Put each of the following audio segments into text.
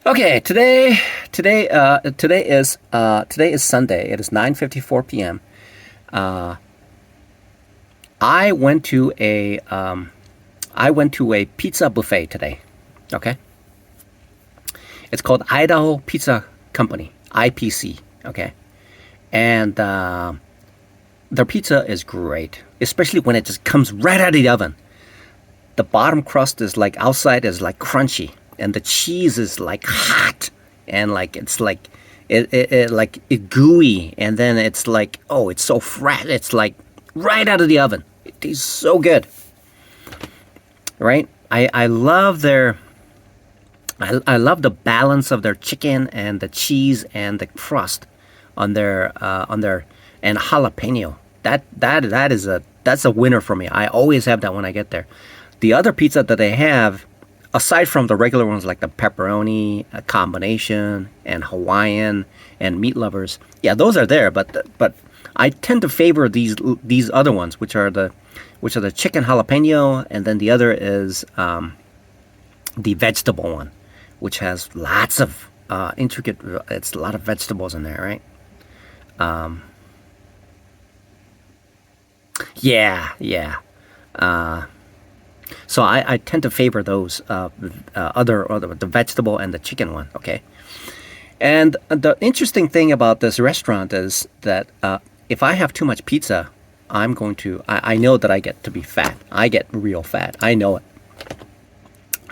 Okay, today is Sunday. It is 9:54 p.m. Uh, I went to a pizza buffet today. Okay, it's called Idaho Pizza Company (IPC). Okay, and their pizza is great, especially when it just comes right out of the oven. The bottom crust is like outside is like crunchy, and the cheese is like hot, and like it's like it like it gooey, and then it's like, oh, it's so fresh. It's like right out of the oven. It tastes so good, right? I love their I love the balance of their chicken and the cheese and the crust on their and jalapeno. That's a winner for me. I always have that when I get there. The other pizza that they have, aside from the regular ones like the pepperoni, a combination, and Hawaiian and meat lovers, yeah, those are there. But I tend to favor these other ones, which are the chicken jalapeno, and then the other is the vegetable one, which has lots of intricate. It's a lot of vegetables in there, right? Um, yeah, yeah. Uh, so I tend to favor those other the vegetable and the chicken one. Okay, and the interesting thing about this restaurant is that if I have too much pizza, I know that I get to be fat. I get real fat. I know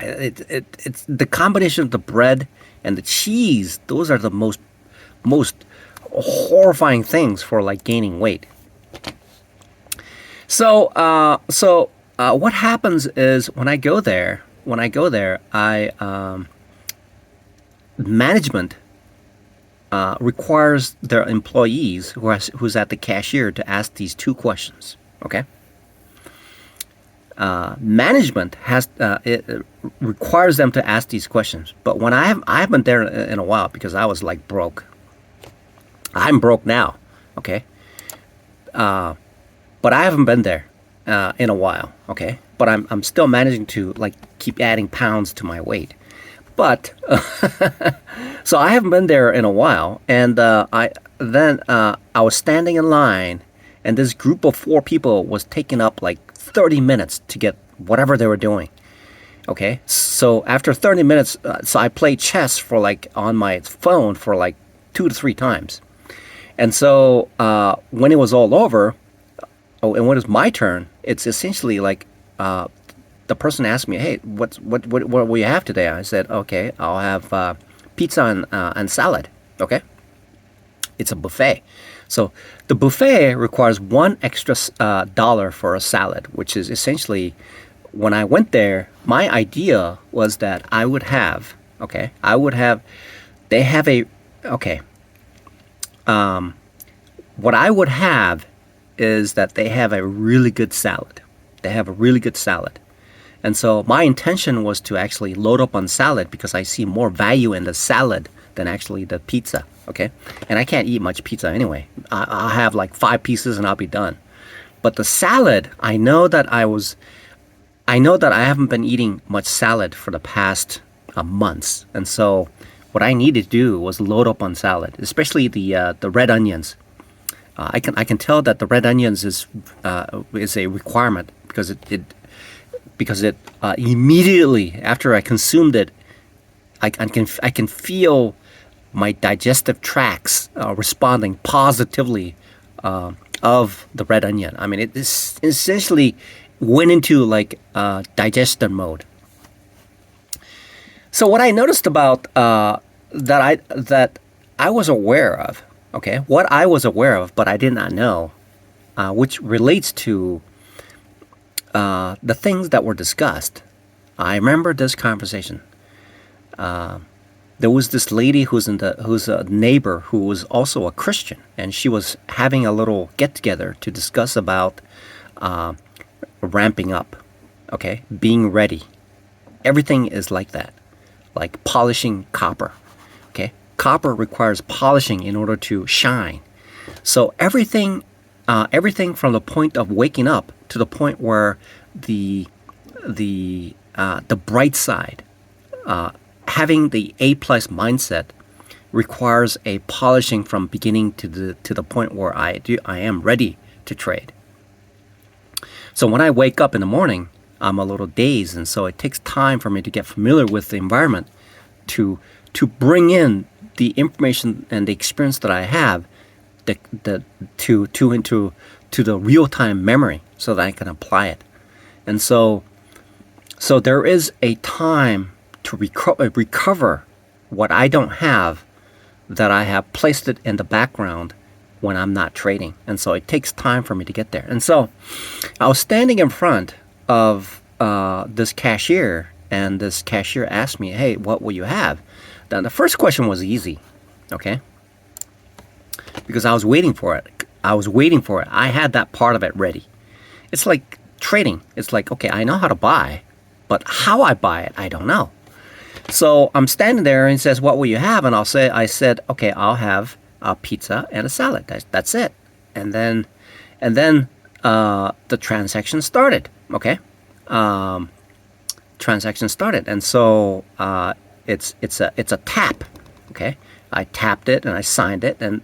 it. It's the combination of the bread and the cheese. Those are the most horrifying things for like gaining weight. So what happens is when I go there, I management requires their employees who's at the cashier to ask these two questions. Okay, management has it requires them to ask these questions. But when I haven't there in a while because I was like broke. I'm broke now. Okay, uh, but I haven't been there in a while. Okay, but I'm still managing to like keep adding pounds to my weight. But so I haven't been there in a while, and I was standing in line, and this group of four people was taking up like 30 minutes to get whatever they were doing. Okay, so after 30 minutes, so I played chess for like on my phone for like 2 to 3 times, and so when it was all over, oh, and when it's my turn, it's essentially like the person asked me, "Hey, what will you have today?" I said, "Okay, I'll have pizza and salad." Okay, it's a buffet, so the buffet requires one extra dollar for a salad, which is essentially when I went there, my idea was that I would have, okay, I would have, they have a, okay, um, what I would have is that they have a really good salad. They have a really good salad. And so my intention was to actually load up on salad because I see more value in the salad than actually the pizza. Okay. And I can't eat much pizza anyway. I'll have like 5 pieces and I'll be done. But the salad, I know that I haven't been eating much salad for the past months. And so what I needed to do was load up on salad, especially the red onions. I can tell that the red onions is a requirement because it immediately after I consumed it, I can feel my digestive tracts responding positively of the red onion. I mean, it is essentially went into like digestion mode. So what I noticed about that I was aware of, okay, what I was aware of, but I did not know, which relates to the things that were discussed. I remember this conversation. There was this lady who's a neighbor who was also a Christian, and she was having a little get together to discuss about uh, ramping up, okay, being ready. Everything is like that, like polishing copper. Okay, copper requires polishing in order to shine. So everything from the point of waking up to the point where the bright side uh, having the A plus mindset requires a polishing from beginning to the point where I am ready to trade. So when I wake up in the morning, I'm a little dazed, and so it takes time for me to get familiar with the environment to bring in the information and the experience that I have into the real time memory so that I can apply it. And so there is a time to recover what I don't have, that I have placed it in the background when I'm not trading. And so it takes time for me to get there. And so I was standing in front of this cashier, and this cashier asked me, hey, what will you have? Now, the first question was easy, okay? Because I was waiting for it. I had that part of it ready. It's like trading. It's like, okay, I know how to buy, but how I buy it, I don't know. So I'm standing there, and he says, what will you have? And I said, okay, I'll have a pizza and a salad. That's it. And then the transaction started. Okay. Transaction started. And so it's a tap. Okay. I tapped it and I signed it, and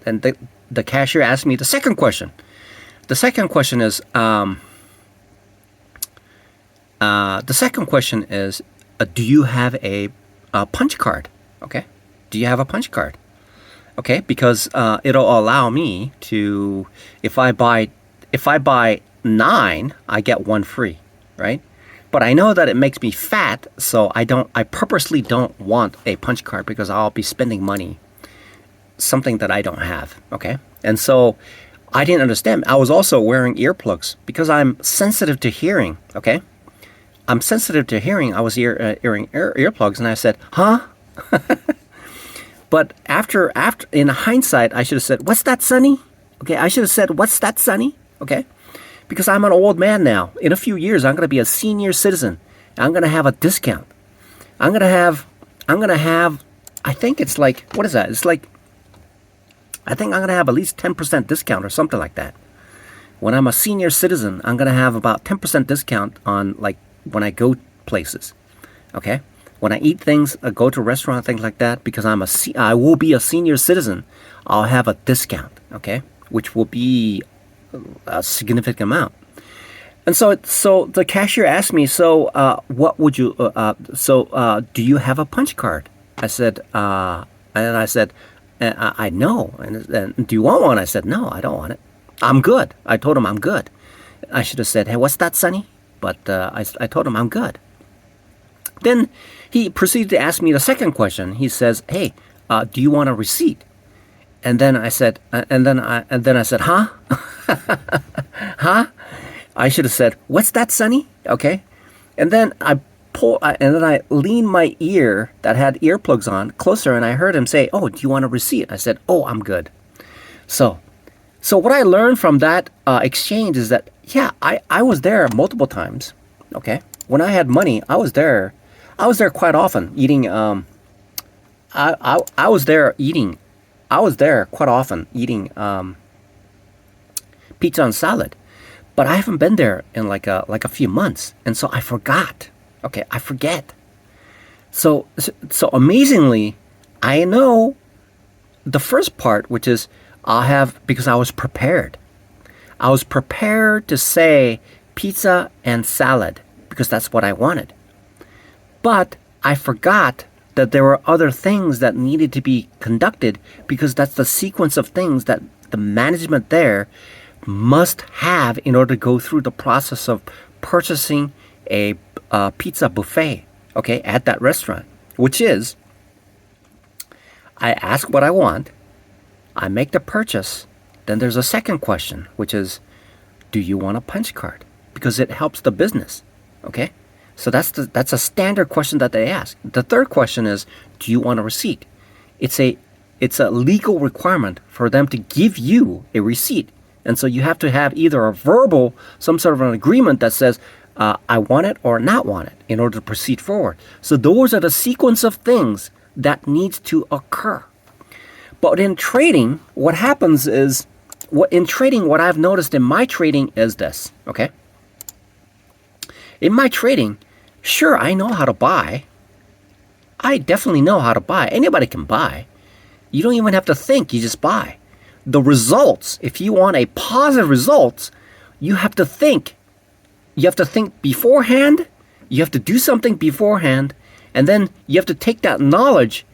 the cashier asked me the second question. The second question is do you have a punch card? Okay. Do you have a punch card? Okay, because it'll allow me to, if I buy 9, I get 1 free, right? But I know that it makes me fat, so I purposely don't want a punch card, because I'll be spending money, something that I don't have, okay? And so I didn't understand. I was also wearing earplugs because I'm sensitive to hearing, okay? I'm sensitive to hearing. I was wearing earplugs, and I said, huh? But after in hindsight, I should have said, what's that, Sonny? Okay, I should have said, what's that, Sonny? Okay, because I'm an old man now. In a few years, I'm going to be a senior citizen. I'm going to have a discount. I'm going to have, I think it's like, what is that? It's like, I think I'm going to have at least 10% discount or something like that. When I'm a senior citizen, I'm going to have about 10% discount on, like, when I go places. Okay? When I eat things, I go to a restaurant, things like that, because I will be a senior citizen, I'll have a discount, okay? Which will be a significant amount. And so the cashier asked me, what would you, do you have a punch card? I said, I know. And do you want one? I said, no, I don't want it. I'm good. I told him I'm good. I should have said, hey, what's that, Sonny? But I told him I'm good. Then he proceeded to ask me the second question. He says, hey, do you want a receipt? And then I said, huh? Huh? I should have said, what's that, Sonny? Okay. And then I leaned my ear that had earplugs on closer, and I heard him say, oh, do you want a receipt? I said, oh, I'm good. So what I learned from that exchange is that, yeah, I was there multiple times. Okay. When I had money, I was there quite often eating. I was there quite often eating pizza and salad, but I haven't been there in like a few months, and so I forgot. Okay, I forget. So amazingly, I know the first part, which is because I was prepared. I was prepared to say pizza and salad because that's what I wanted. But I forgot that there were other things that needed to be conducted, because that's the sequence of things that the management there must have in order to go through the process of purchasing a pizza buffet, okay, at that restaurant, which is, I ask what I want, I make the purchase, then there's a second question, which is, do you want a punch card? Because it helps the business, okay? So that's a standard question that they ask. The third question is, do you want a receipt? It's a legal requirement for them to give you a receipt. And so you have to have either a verbal, some sort of an agreement that says, I want it or not want it in order to proceed forward. So those are the sequence of things that needs to occur. But in trading, what happens is, what I've noticed in my trading is this, okay? In my trading, sure, I know how to buy. I definitely know how to buy. Anybody can buy. You don't even have to think, you just buy. The results, if you want a positive results, you have to think. You have to think beforehand, you have to do something beforehand, and then you have to take that knowledge,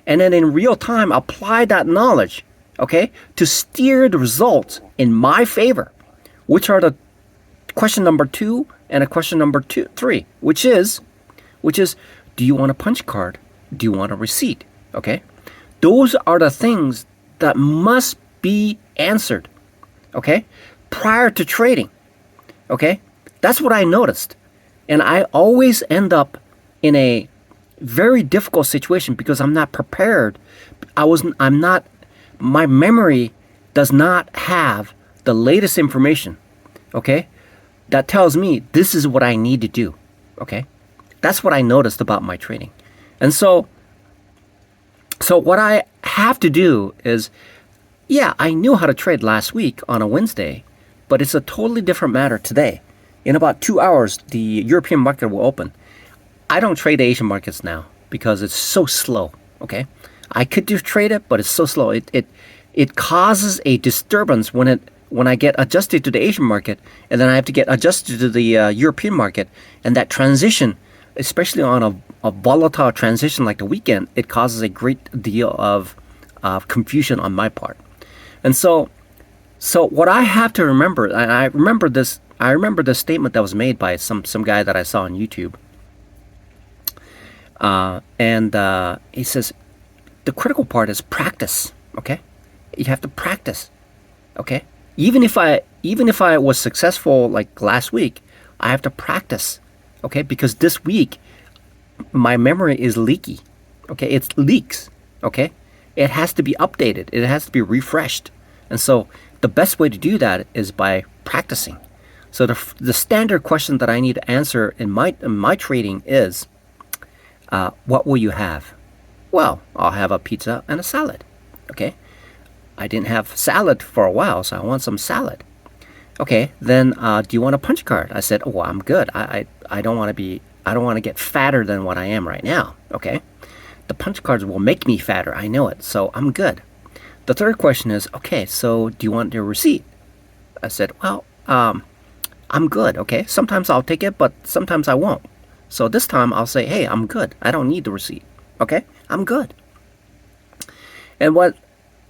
and then in real time apply that knowledge, okay, to steer the results in my favor, which are the question number 2 and a question number 3, which is, do you want a punch card? Do you want a receipt? Okay? Those are the things that must be answered, okay, prior to trading, okay? That's what I noticed. And I always end up in a very difficult situation because I'm not prepared. My memory does not have the latest information, okay? That tells me this is what I need to do, okay? That's what I noticed about my trading. And so what I have to do is, yeah, I knew how to trade last week on a Wednesday, but it's a totally different matter today. In about 2 hours, the European market will open. I don't trade the Asian markets now because it's so slow, okay? I could do trade it, but it's so slow. It causes a disturbance when I get adjusted to the Asian market, and then I have to get adjusted to the European market, and that transition, especially on a volatile transition like the weekend, it causes a great deal of confusion on my part. And so what I have to remember, and I remember the statement that was made by some guy that I saw on YouTube. And he says, the critical part is practice, okay? You have to practice, okay? Even if I was successful like last week, I have to practice, okay? Because this week, my memory is leaky, okay? It leaks, okay? It has to be updated. It has to be refreshed. And so the best way to do that is by practicing. So the standard question that I need to answer in my trading is, what will you have? Well, I'll have a pizza and a salad, okay? I didn't have salad for a while, so I want some salad. Okay, then do you want a punch card? I said, oh, I'm good. I don't want to get fatter than what I am right now, okay? The punch cards will make me fatter, I know it, so I'm good. The third question is, okay, so do you want your receipt? I said, well, I'm good, okay? Sometimes I'll take it, but sometimes I won't. So this time I'll say, hey, I'm good. I don't need the receipt, okay? I'm good. And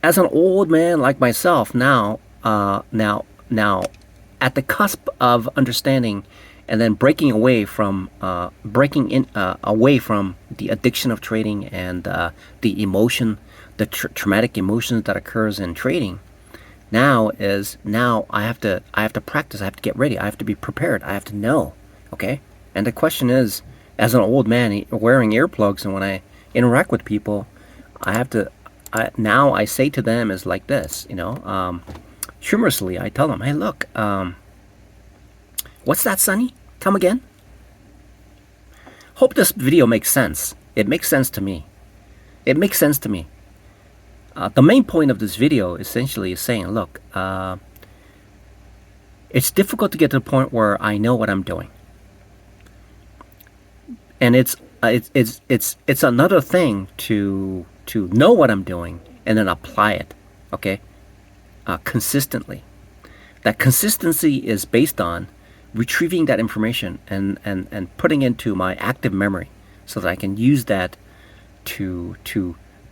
as an old man like myself now at the cusp of understanding and then breaking away from away from the addiction of trading and the emotion, the traumatic emotions that occurs in trading, now I have to practice. I have to get ready. I have to be prepared. I have to know, okay? And the question is, as an old man wearing earplugs, and when I interact with people, now I say to them is like this, humorously, I tell them, hey, look, what's that, Sonny? Come again? Hope this video makes sense. It makes sense to me. It makes sense to me. The main point of this video essentially is saying, look, it's difficult to get to the point where I know what I'm doing. And it's another thing to know what I'm doing and then apply it, okay, consistently. That consistency is based on retrieving that information and putting into my active memory so that I can use that to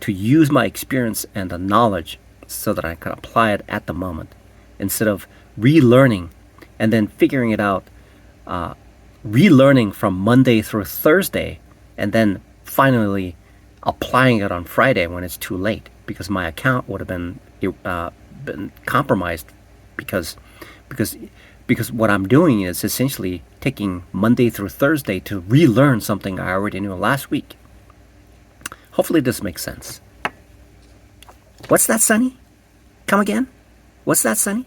use my experience and the knowledge so that I can apply it at the moment instead of relearning and then figuring it out, relearning from Monday through Thursday and then finally applying it on Friday when it's too late because my account would have been compromised because what I'm doing is essentially taking Monday through Thursday to relearn something I already knew last week. Hopefully this makes sense. What's that, Sonny? Come again? What's that, Sonny?